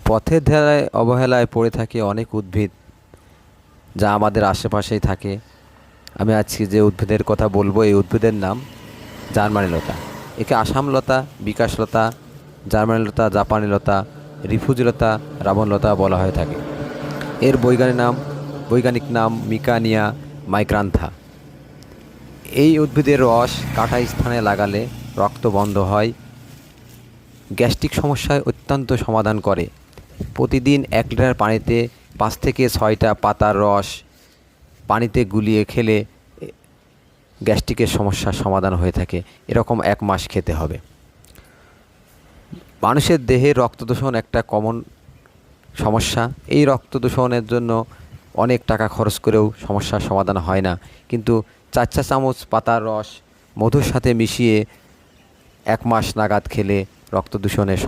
পথের ধারে অবহেলায় পড়ে থাকে অনেক উদ্ভিদ, যা আমাদের আশেপাশেই থাকে। আমি আজকে যে উদ্ভিদের কথা বলবো, এই উদ্ভিদের নাম জার্মানি লতা। একে আসাম লতা, বিকাশ লতা, জার্মানি লতা, জাপানি লতা, রিফুজি লতা, রাবণ লতা বলা হয়ে থাকে। এর বৈজ্ঞানিক নাম মিকানিয়া মাইক্রান্থা। এই উদ্ভিদের রস কাটা স্থানে লাগালে রক্ত বন্ধ হয়, গ্যাস্ট্রিক সমস্যায় অত্যন্ত সমাধান করে। প্রতিদিন 1 লিটার পানিতে 5 থেকে 6টা পাতার রস পানিতে গুলিয়ে খেলে গ্যাস্ট্রিকের সমস্যার সমাধান হয়ে থাকে। এরকম 1 মাস খেতে হবে। মানুষের দেহে রক্তদূষণ একটা কমন সমস্যা। এই রক্তদূষণের জন্য অনেক টাকা খরচ করেও সমস্যার সমাধান হয় না, কিন্তু 4 চা চামচ পাতার রস মধুর সাথে মিশিয়ে 1 মাস নাগাদ খেলে রক্তদূষণের